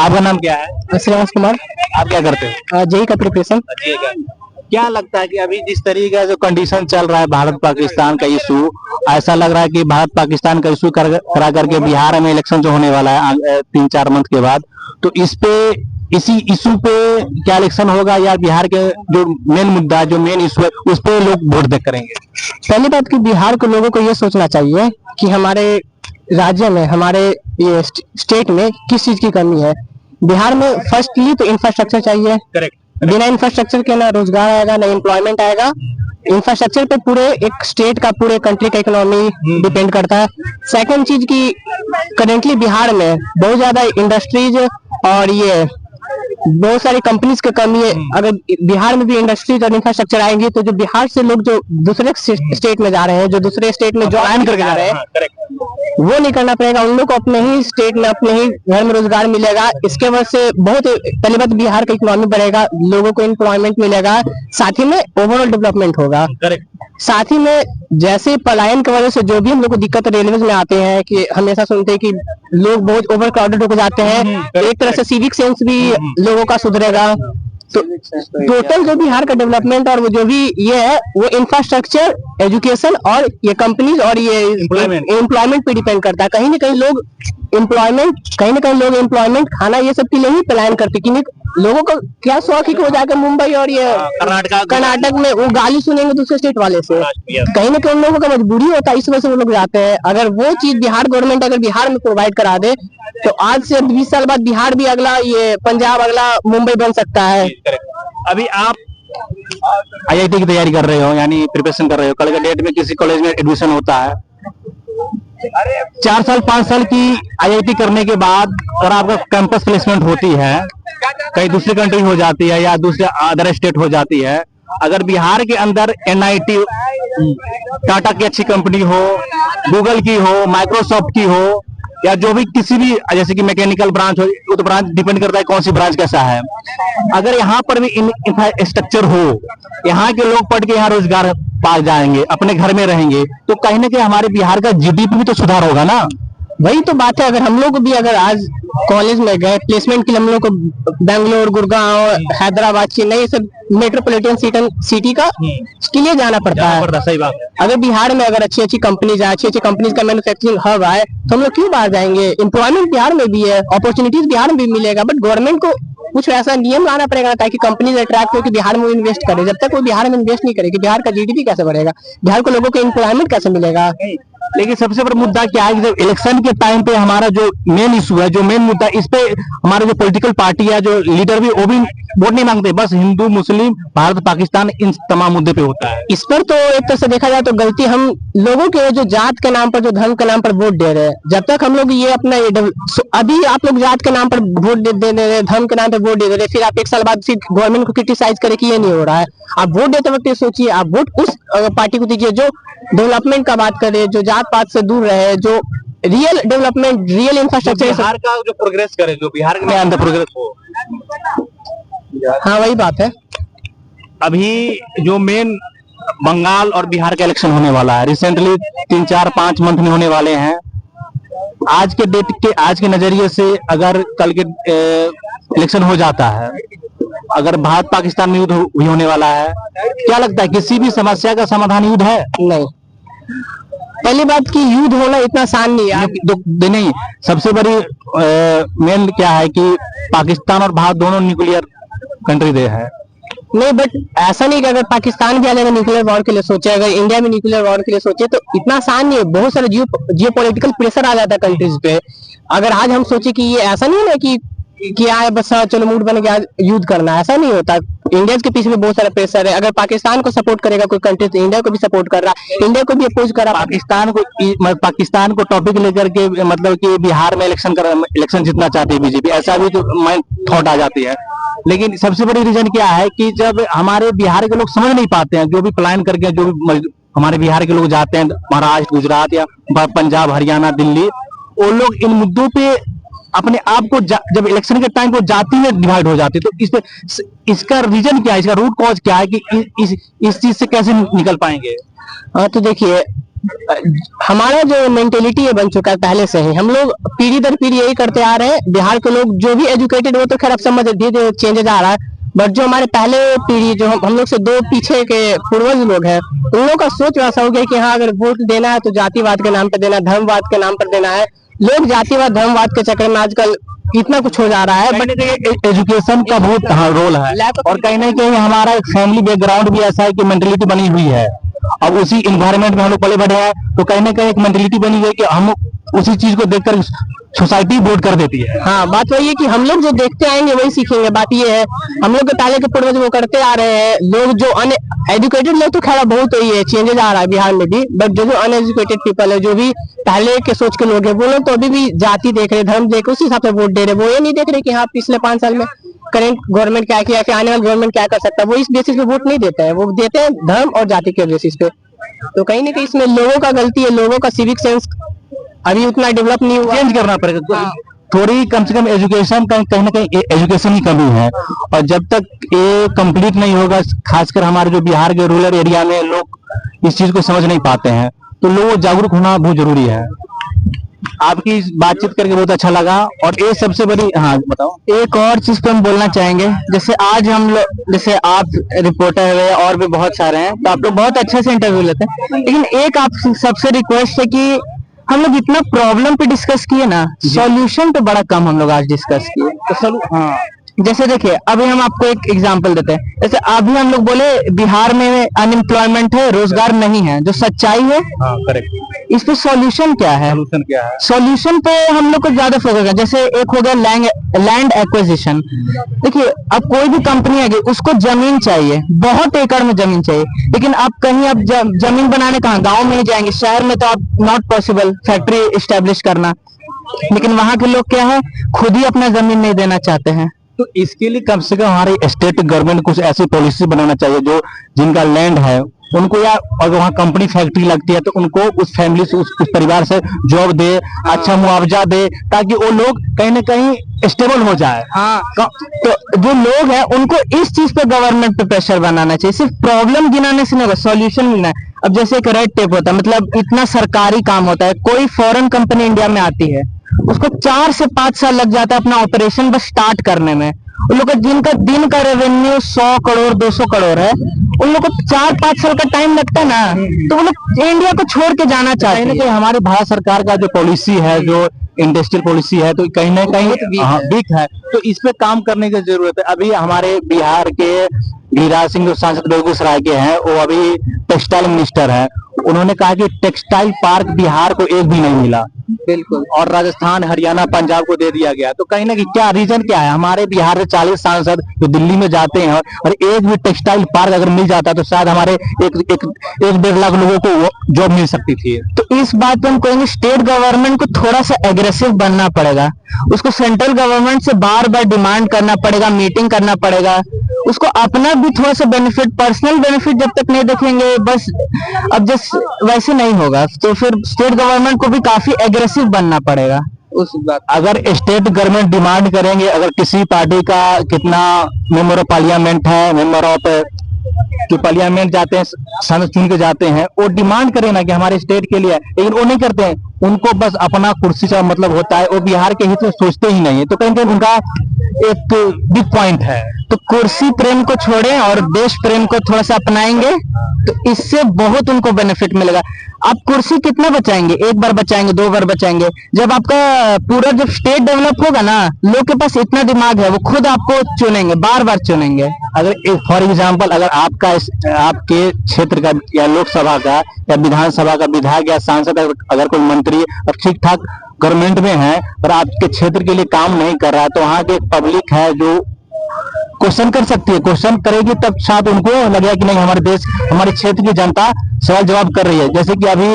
आपका नाम क्या है? श्रेयांश कुमार। आप क्या करते हो? जेई का प्रिपरेशन। क्या लगता है कि अभी जिस तरीके का जो कंडीशन चल रहा है भारत पाकिस्तान का इशू, ऐसा लग रहा है कि भारत पाकिस्तान का इशू करा करके बिहार में इलेक्शन जो होने वाला है 3-4 मंथ के बाद, तो इसी इशू पे क्या इलेक्शन होगा या बिहार के जो मेन मुद्दा है, जो मेन इशू है, उस पे लोग वोट दे करेंगे? पहली बात कि बिहार के लोगों को ये सोचना चाहिए कि हमारे राज्य में, हमारे ये स्टेट में किस चीज की कमी है। बिहार में फर्स्टली तो इंफ्रास्ट्रक्चर चाहिए। करेक्ट। बिना इंफ्रास्ट्रक्चर के ना रोजगार आएगा, ना एम्प्लॉयमेंट आएगा। इंफ्रास्ट्रक्चर पे पूरे एक स्टेट का, पूरे कंट्री का इकोनॉमी डिपेंड करता है। सेकंड चीज की करेंटली बिहार में बहुत ज्यादा इंडस्ट्रीज और ये बहुत सारी कंपनीज की कमी है। अगर बिहार में भी इंडस्ट्रीज और इंफ्रास्ट्रक्चर आएंगी तो जो बिहार से लोग जो दूसरे स्टेट में जा रहे हैं, जो दूसरे स्टेट में ज्वाइन करके जा रहे हैं, वो नहीं करना पड़ेगा। उन लोग को अपने ही स्टेट में, अपने ही घर में रोजगार मिलेगा। इसके वजह से बहुत, पहली बात बिहार का इकोनॉमी बढ़ेगा, लोगों को एम्प्लॉयमेंट मिलेगा, साथ ही में ओवरऑल डेवलपमेंट होगा। साथ ही में जैसे पलायन की वजह से जो भी हम लोग को दिक्कत रेलवे में आते हैं कि हमेशा सुनते हैं कि लोग बहुत ओवर क्राउडेड होकर जाते हैं, एक तरह से सिविक सेंस भी लोगों का सुधरेगा। तो टोटल जो बिहार का डेवलपमेंट और वो जो भी ये है, वो इंफ्रास्ट्रक्चर, एजुकेशन और ये कंपनीज और ये एम्प्लॉयमेंट पे डिपेंड करता है। कहीं ना कहीं लोग एम्प्लॉयमेंट खाना ये सब के लिए ही प्लान करते, क्योंकि लोगों को क्या शौक है कि वो जाकर मुंबई और ये कर्नाटक में वो गाली सुनेंगे दूसरे स्टेट वाले से। कहीं ना कहीं उन लोगों का मजबूरी होता है, इस वजह से वो लोग जाते हैं। अगर वो चीज बिहार गवर्नमेंट अगर बिहार में प्रोवाइड करा दे तो आज से 20 साल बाद बिहार भी अगला, ये पंजाब अगला मुंबई बन सकता है। अभी आप आईआईटी की तैयारी कर रहे हो, यानी प्रिपरेशन कर रहे हो, कल के डेट में किसी कॉलेज में एडमिशन होता है, 4 साल 5 साल की आईआईटी करने के बाद अगर आपका कैंपस प्लेसमेंट होती है, कहीं दूसरी कंट्री हो जाती है या दूसरे अदर स्टेट हो जाती है, अगर बिहार के अंदर एनआईटी, टाटा की अच्छी कंपनी हो, गूगल की हो, माइक्रोसॉफ्ट की हो, या जो भी किसी भी, जैसे कि मैकेनिकल ब्रांच हो, वो तो ब्रांच डिपेंड करता है कौन सी ब्रांच कैसा है, अगर यहाँ पर भी इंफ्रास्ट्रक्चर हो, यहाँ के लोग पढ़ के यहाँ रोजगार पा जाएंगे, अपने घर में रहेंगे, तो कहीं ना कहीं हमारे बिहार का जीडीपी भी तो सुधार होगा ना। वही तो बात है। अगर हम लोग भी अगर आज कॉलेज में गए प्लेसमेंट के लिए, हम लोग को बेंगलोर, गुड़गांव, हैदराबाद, चेन्नई, सब मेट्रोपॉलिटन सिटी का के लिए जाना पड़ता है। सही बात है। अगर बिहार में अगर अच्छी अच्छी कंपनीज आए, अच्छी अच्छी कंपनीज का मैन्युफैक्चरिंग हब आए, तो हम लोग क्यों बाहर जाएंगे। एम्प्लॉयमेंट बिहार में भी है, अपॉर्चुनिटीज बिहार में भी मिलेगा, बट गवर्नमेंट को कुछ ऐसा नियम लाना पड़ेगा ताकि कंपनीज अट्रैक्ट हो कि बिहार में इन्वेस्ट करे। जब तक वो बिहार में इन्वेस्ट नहीं करेगी, बिहार का जीडीपी कैसे बढ़ेगा, बिहार को लोगों को एम्प्लॉयमेंट कैसे मिलेगा। लेकिन सबसे बड़ा मुद्दा क्या है कि जब इलेक्शन के टाइम पे हमारा जो मेन इशू है, जो मेन मुद्दा, इस पे हमारे जो पॉलिटिकल पार्टी है, जो लीडर भी, वो भी वोट नहीं मांगते, बस हिंदू, मुस्लिम, भारत, पाकिस्तान, इन तमाम मुद्दे पे होता है। इस पर तो एक तरह से देखा जाए तो गलती हम लोगों के, जो जात के नाम पर, जो धर्म के नाम पर वोट दे रहे हैं। जब तक हम लोग ये अपना अभी आप लोग जात के नाम पर वोट दे रहे, धर्म के नाम पर वोट दे रहे, फिर आप 1 साल बाद फिर गवर्नमेंट को क्रिटिसाइज करें कि ये नहीं हो रहा है। आप वोट देते वक्त ये सोचिए, आप वोट उस पार्टी को दीजिए जो डेवलपमेंट का बात करे, जो जात पात से दूर रहे, जो real development, real infrastructure, Bihar का जो प्रोग्रेस करे, जो बिहार के अंदर प्रोग्रेस हो। हाँ, वही बात है। अभी जो मेन बंगाल और बिहार का इलेक्शन होने वाला है, रिसेंटली 3-4-5 मंथ में होने वाले हैं। आज के डेट के, आज के नजरिए से अगर कल के इलेक्शन हो जाता है, अगर भारत पाकिस्तान में युद्ध भी होने वाला है, क्या लगता है किसी भी समस्या का समाधान युद्ध है? नहीं। पहली बात की युद्ध होना इतना आसान नहीं है। नहीं, सबसे बड़ी मेन क्या है कि पाकिस्तान और भारत दोनों न्यूक्लियर कंट्री दे है। नहीं, बट ऐसा नहीं कि अगर पाकिस्तान भी अगर न्यूक्लियर वॉर के लिए सोचे, अगर इंडिया भी न्यूक्लियर वॉर के लिए सोचे, तो इतना आसान नहीं है। बहुत सारे जियोपॉलिटिकल प्रेशर आ जाता है कंट्रीज पे। अगर आज हम सोचे कि ये ऐसा नहीं है ना कि आए बस चलो मूड बन गया युद्ध करना, ऐसा नहीं होता। इंडिया के पीछे भी बहुत सारा प्रेशर है। अगर पाकिस्तान को सपोर्ट करेगा कोई कंट्री, तो इंडिया को भी सपोर्ट कर रहा है, इंडिया को भी अपोज कर रहा है। पाकिस्तान को टॉपिक लेकर के, मतलब कि बिहार में इलेक्शन जीतना चाहती है बीजेपी, ऐसा भी तो थॉट आ जाती है। लेकिन सबसे बड़ी रीजन क्या है कि जब हमारे बिहार के लोग समझ नहीं पाते हैं, जो भी प्लान करके, जो भी हमारे बिहार के लोग जाते हैं महाराष्ट्र, गुजरात या पंजाब, हरियाणा, दिल्ली, वो लोग इन मुद्दों पे अपने आप को जब इलेक्शन के टाइम को जाति में डिवाइड हो जाती है। तो इसका रीजन क्या है, इसका रूट कॉज क्या है कि इस चीज से कैसे निकल पाएंगे? हाँ, तो देखिए, हमारा जो मेंटेलिटी है बन चुका है पहले से ही, हम लोग पीढ़ी दर पीढ़ी यही करते आ रहे हैं। बिहार के लोग जो भी एजुकेटेड वो तो खैर अब समझ धीरे चेंजेज आ रहा है, बट जो हमारे पहले पीढ़ी जो हम लोग से दो पीछे के पूर्वज लोग हैं, उन लोगों का सोच वैसा हो गया कि हाँ अगर वोट देना है तो जातिवाद के नाम पर देना, धर्मवाद के नाम पर देना है। लोग जातिवाद धर्मवाद के चक्कर में आजकल इतना कुछ हो जा रहा है। बट एजुकेशन का बहुत रोल है, और कहीं ना कहीं हमारा एक फैमिली बैकग्राउंड भी ऐसा है कि मेंटेलिटी बनी हुई है। अब उसी इन्वायरमेंट में हम लोग पले बढ़े हैं, तो कहीं ना कहीं एक मेंटेलिटी बनी हुई है कि हम उसी चीज को देखकर सोसाइटी वोट कर देती है। हाँ, बात वही है कि हम लोग जो देखते आएंगे वही सीखेंगे। बात ये है, हम लोग के पहले के पूर्वज वो करते आ रहे हैं। लोग जो एजुकेटेड लोग तो खैर बहुत ही है, चेंजेज आ रहा है बिहार में भी, बट जो अनएजुकेटेड पीपल है, जो भी पहले के सोच के लोग हैं, वो लोग तो अभी भी जाति देख रहे, धर्म देख रहे, उसी हिसाब से वोट दे रहे। वो ये नहीं देख रहे कि हाँ पिछले 5 साल में करेंट गवर्नमेंट क्या किया, फिर आने वाला गवर्नमेंट क्या कर सकता है। वो इस बेसिस पे वोट नहीं देते हैं, वो देते हैं धर्म और जाति के बेसिस पे। तो कहीं ना कहीं इसमें लोगों का गलती है, लोगों का सिविक सेंस अभी उतना डेवलप नहीं हुआ। चेंज करना पड़ेगा। थोड़ी कम से कम एजुकेशन कहीं ना कहीं एजुकेशन की कमी है, और जब तक ये कंप्लीट नहीं होगा, खासकर हमारे जो बिहार के रूरल एरिया में लोग इस चीज को समझ नहीं पाते हैं, तो लोगों को जागरूक होना बहुत जरूरी है। आपकी बातचीत करके बहुत अच्छा लगा। और ये सबसे बड़ी, हाँ बताओ। एक और चीज पे हम बोलना चाहेंगे, जैसे आज हम लोग, जैसे आप रिपोर्टर है और भी बहुत सारे हैं, तो आप लोग बहुत अच्छे से इंटरव्यू लेते हैं, लेकिन एक आप सबसे रिक्वेस्ट है कि हम लोग इतना प्रॉब्लम पे डिस्कस किए ना, सॉल्यूशन पे बड़ा कम हम लोग आज डिस्कस किए। तो हाँ, जैसे देखिए अभी हम आपको एक एग्जांपल देते हैं। जैसे अभी हम लोग बोले बिहार में अनएम्प्लॉयमेंट है, रोजगार नहीं है, जो सच्चाई है। हाँ, करेक्ट। इस पे सॉल्यूशन क्या है? सॉल्यूशन क्या है? सॉल्यूशन पे हम लोग को ज्यादा फोकस है। जैसे एक हो गया लैंड एक्विजिशन। देखिए अब कोई भी कंपनी है, उसको जमीन चाहिए, बहुत एकड़ में जमीन चाहिए, लेकिन आप कहीं आप जमीन बनाने कहाँ, गाँव में ही जाएंगे। शहर में तो आप नॉट पॉसिबल फैक्ट्री इस्टेब्लिश करना, लेकिन वहां के लोग क्या है, खुद ही अपना जमीन नहीं देना चाहते हैं। तो इसके लिए कम से कम हमारी स्टेट गवर्नमेंट कुछ ऐसी पॉलिसी बनाना चाहिए, जो जिनका लैंड है उनको, या अगर वहाँ कंपनी फैक्ट्री लगती है तो उनको उस फैमिली से उस परिवार से जॉब दे, अच्छा मुआवजा दे, ताकि वो लोग कहीं ना कहीं स्टेबल हो जाए। हाँ, तो जो लोग हैं उनको इस चीज पे गवर्नमेंट पे प्रेशर बनाना चाहिए। सिर्फ प्रॉब्लम गिनाने से नहीं होगा, सॉल्यूशन मिलना है। अब जैसे एक रेड टेप होता है, मतलब इतना सरकारी काम होता है, कोई फॉरेन कंपनी इंडिया में आती है, उसको 4 से 5 साल लग जाता है अपना ऑपरेशन बस स्टार्ट करने में। उन लोग का जिनका दिन का रेवेन्यू 100 करोड़ 200 करोड़ है, उन लोग को 4-5 साल का टाइम लगता है ना, तो वो लोग इंडिया को छोड़ के जाना चाहते हैं। कि हमारे भारत सरकार का जो पॉलिसी है, जो इंडस्ट्रियल पॉलिसी है, तो कहीं ना कहीं वीक है, तो इस पे काम करने की जरूरत है। अभी हमारे बिहार के गिरिराज सिंह जो सांसद बेगूसराय के हैं, वो अभी टेक्सटाइल मिनिस्टर है, उन्होंने कहा कि टेक्सटाइल पार्क बिहार को एक भी नहीं मिला। बिल्कुल। और राजस्थान, हरियाणा, पंजाब को दे दिया गया। तो कहीं ना कहीं क्या रीजन क्या है? हमारे बिहार से 40 सांसद जो दिल्ली में जाते हैं, और एक भी टेक्सटाइल पार्क अगर मिल जाता तो शायद हमारे 1-1.5 लाख लोगों को जॉब मिल सकती थी। तो इस बात पे हम कहेंगे स्टेट गवर्नमेंट को थोड़ा सा एग्रेसिव बनना पड़ेगा, उसको सेंट्रल गवर्नमेंट से बार बार डिमांड करना पड़ेगा, मीटिंग करना पड़ेगा, उसको अपना भी थोड़ा सा बेनिफिट, पर्सनल बेनिफिट जब तक नहीं देखेंगे, बस अब जस्ट वैसे नहीं होगा। तो फिर स्टेट गवर्नमेंट को भी काफी एग्रेसिव बनना पड़ेगा उस बात। अगर स्टेट गवर्नमेंट डिमांड करेंगे, अगर किसी पार्टी का कितना मेंबर ऑफ पार्लियामेंट है, मेंबर ऑफ जो पार्लियामेंट जाते हैं, सांसद चुन के जाते हैं, वो डिमांड करें ना कि हमारे स्टेट के लिए, लेकिन वो नहीं करते हैं। उनको बस अपना कुर्सी से मतलब होता है, वो बिहार के हित में सोचते ही नहीं है। तो कहीं कहीं उनका एक बिग पॉइंट है। तो कुर्सी प्रेम को छोड़ें और देश प्रेम को थोड़ा सा अपनाएंगे, तो इससे बहुत उनको बेनिफिट मिलेगा। आप कुर्सी कितना बचाएंगे? 1 बार बचाएंगे, 2 बार बचाएंगे। जब आपका पूरा जब स्टेट डेवलप होगा ना, लोग के पास इतना दिमाग है, वो खुद आपको चुनेंगे, बार बार चुनेंगे। अगर फॉर एग्जांपल, अगर आपके क्षेत्र का या लोकसभा का या विधानसभा का विधायक या सांसद, अगर कोई मंत्री ठीक ठाक गवर्नमेंट में है और आपके क्षेत्र के लिए काम नहीं कर रहा है, तो वहाँ के पब्लिक है जो क्वेश्चन कर सकती है। क्वेश्चन करेगी तब शायद उनको लगेगा कि नहीं, हमारे देश, हमारे क्षेत्र की जनता सवाल जवाब कर रही है। जैसे कि अभी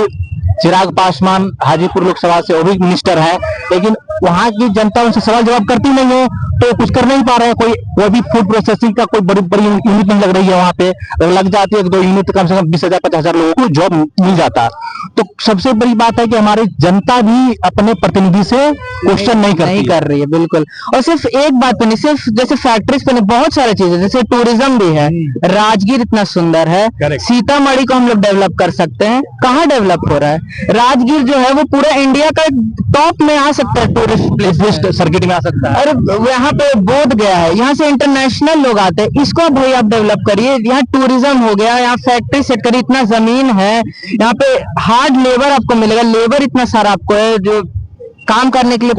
चिराग पासवान हाजीपुर लोकसभा से वो भी मिनिस्टर है, लेकिन वहाँ की जनता उनसे सवाल जवाब करती नहीं है, तो कुछ कर नहीं पा रहे हैं। कोई भी फूड प्रोसेसिंग का कोई बड़ी बड़ी यूनिट नहीं लग रही है वहाँ पे। अगर लग जाती है 2 यूनिट, कम से कम 20,000 50,000 लोगों को जॉब मिल जाता। तो सबसे बड़ी बात है कि हमारी जनता भी अपने प्रतिनिधि से क्वेश्चन नहीं कर रही है, बिल्कुल। और सिर्फ एक बात पे नहीं, सिर्फ जैसे फैक्ट्रीज पे नहीं, बहुत सारी चीजें, जैसे टूरिज्म भी है। राजगीर इतना सुंदर है, सीतामढ़ी को हम लोग डेवलप कर सकते हैं, कहाँ डेवलप हो रहा है? राजगीर जो है वो पूरे इंडिया का टॉप में आ सकता है, टूरिस्ट सर्किट में आ सकता है। और यहाँ पे बोध गया है, यहाँ से इंटरनेशनल लोग आते हैं, इसको भाई आप डेवलप करिए। यहाँ टूरिज्म हो गया, यहाँ फैक्ट्री सेट करिए, इतना जमीन है, यहाँ पे हार्ड लेबर आपको मिलेगा, लेबर इतना सारा आपको है जो काम करने के लिए।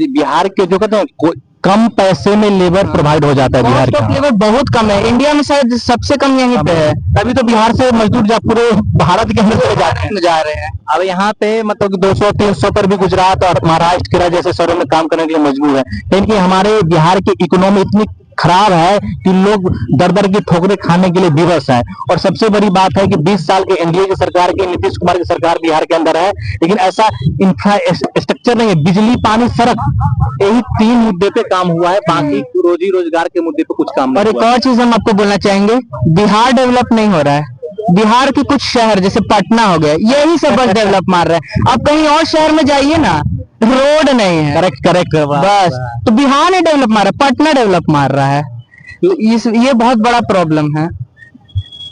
बिहार के जो कहते हैं कम पैसे में लेबर प्रोवाइड हो जाता है। बिहार का लेबर बहुत कम है, इंडिया में शायद सबसे कम यहीं पे है। तभी तो बिहार से मजदूर पूरे भारत के अंदर से जा रहे हैं। अब यहाँ पे मतलब 200-300 पर भी गुजरात और महाराष्ट्र केरल जैसे शहरों में काम करने के लिए मजबूर है, क्योंकि हमारे बिहार की इकोनॉमी इतनी खराब है कि लोग दर दर की ठोकरें खाने के लिए विवश है। और सबसे बड़ी बात है कि 20 साल के एनडीए की सरकार की, नीतीश कुमार की सरकार बिहार के अंदर है, लेकिन ऐसा इंफ्रास्ट्रक्चर नहीं है। बिजली, पानी, सड़क, यही 3 मुद्दे पे काम हुआ है, बाकी रोजी रोजगार के मुद्दे पे कुछ काम नहीं। और एक और चीज हम आपको बोलना चाहेंगे, बिहार डेवलप नहीं हो रहा है। बिहार के कुछ शहर जैसे पटना हो गया, यही सब बस डेवलप मार रहे हैं। आप कहीं और शहर में जाइए ना, रोड नहीं है। करेक्ट बस, तो बिहार ने डेवलप मार रहा है, पटना डेवलप मार रहा है। तो ये बहुत बड़ा प्रॉब्लम है।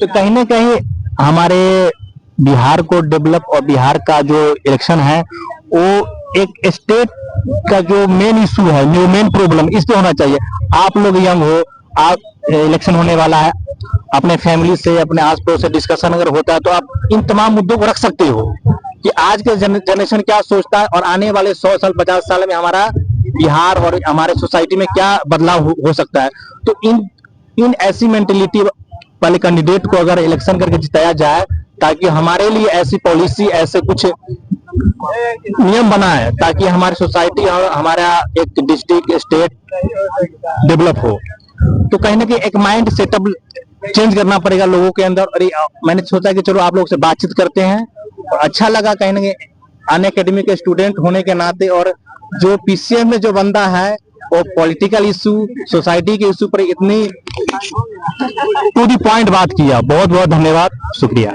तो कहीं ना कहीं हमारे बिहार को डेवलप और बिहार का जो इलेक्शन है वो एक स्टेट का जो मेन इशू है, जो मेन प्रॉब्लम, इस पे होना चाहिए। आप लोग यंग हो, आप इलेक्शन होने वाला है, अपने फैमिली से, अपने आस पड़ोस से डिस्कशन अगर होता है तो आप इन तमाम मुद्दों को रख सकते हो कि आज के जनरेशन क्या सोचता है और आने वाले 100 साल 50 साल में हमारा बिहार और हमारे सोसाइटी में क्या बदलाव हो सकता है। तो इन ऐसी मेंटेलिटी वाले कैंडिडेट को अगर इलेक्शन करके जिताया जाए, ताकि हमारे लिए ऐसी पॉलिसी, ऐसे कुछ नियम बनाए ताकि हमारी सोसाइटी और हमारा एक डिस्ट्रिक्ट, स्टेट डेवलप हो। तो कहीं ना कहीं एक माइंड सेटअप चेंज करना पड़ेगा लोगों के अंदर। और मैंने सोचा कि चलो आप लोग से बातचीत करते हैं, और अच्छा लगा कहीं ना कहीं अन अकेडमी के स्टूडेंट होने के नाते। और जो पीसीएम में जो बंदा है वो पॉलिटिकल इशू, सोसाइटी के इशू पर इतनी टू द पॉइंट बात किया। बहुत बहुत धन्यवाद, शुक्रिया।